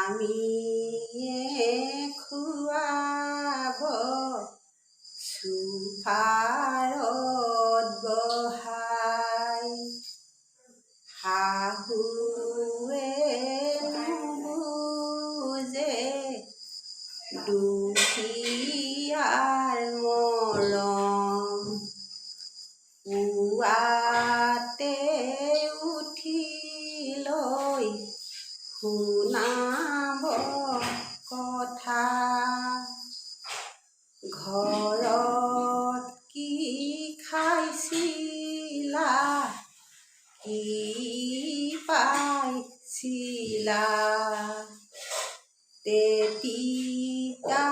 স্বামীয়ে খুৱাব চোফাৰত বহাই, শাহুৱে নুবুজে দুখীয়াৰ মৰম, পুৱাতে উঠি লৈ শুনাব কথা, ঘৰত কি খাইছিলা, কি পাইছিলা, তেতিয়া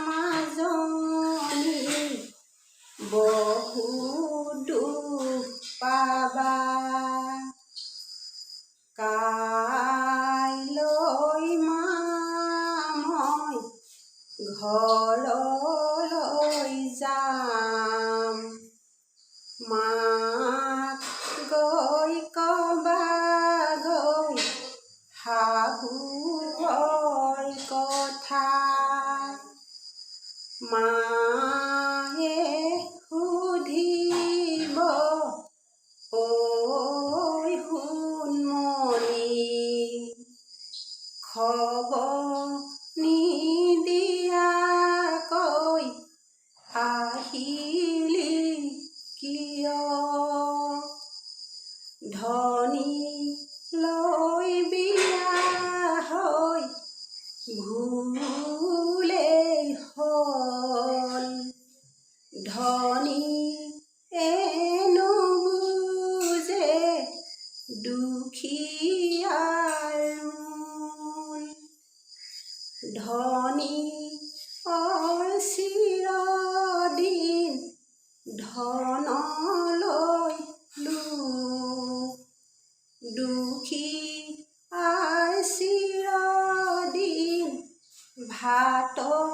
মাজনী বহু দুখ পাবা, কাইলৈ মই ঘৰলৈ যাম, মাক গৈ কবাগৈ শাহুৰ কথা, মায়ে সুধিব ঐ সোণমণি, খবৰ নিদিয়াকৈ আহিলি কিয়, ধনী লৈ বিয়া হৈ ভুলেই হ'ল, ধনীয়ে নুবুজে দুখীয়াৰ মূল, ধনী চিৰদিন ধনলৈ লোভ, দুখীয়াৰ চিৰদিন ভাতৰ